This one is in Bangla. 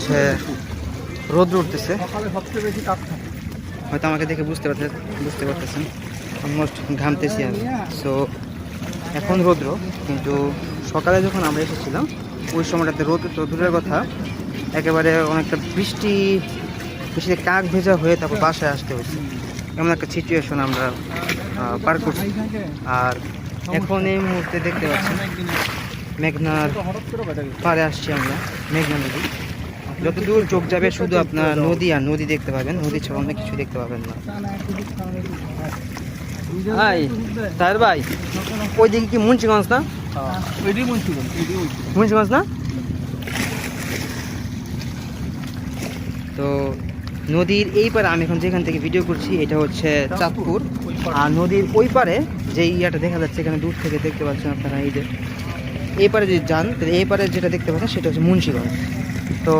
হচ্ছে রোদ উঠতেছে, সকালে সবচেয়ে বেশি তাপ থাকে। হয়তো আমাকে দেখে বুঝতে পারতেছেন অলমোস্ট ঘামতেছি আমি। সো এখন রৌদ্র, কিন্তু সকালে যখন আমরা এসেছিলাম ওই সময়টাতে রোদ তো দূরের কথা, একেবারে অনেকটা বৃষ্টিতে কাক ভেজা হয়ে তারপর বাসায় আসতে হয়েছে। এমন একটা সিচুয়েশন আমরা পার করছি। আর এখন এই মুহূর্তে দেখতে পাচ্ছেন মেঘনার পাড়ে আসছি আমরা, মেঘনা নদী। যতদূর চোখ যাবে শুধু আপনার নদী আর নদী দেখতে পাবেন, নদী ছাড়া অনেক কিছু দেখতে পাবেন না। ভাই তাহের ভাই, ওই দিকে কি মুন্সিগঞ্জ না? মুন্সিগঞ্জ না? তো নদীর এই পারে আমি এখন যেখান থেকে ভিডিও করছি এটা হচ্ছে চাঁদপুর, আর নদীর ওই পারে যে ইয়াটা দেখা যাচ্ছে এখানে দূর থেকে দেখতে পাচ্ছেন আপনারা, এই যে এই পারে যদি যান তাহলে এই পারে যেটা দেখতে পাচ্ছেন সেটা হচ্ছে মুন্সিগঞ্জ। তো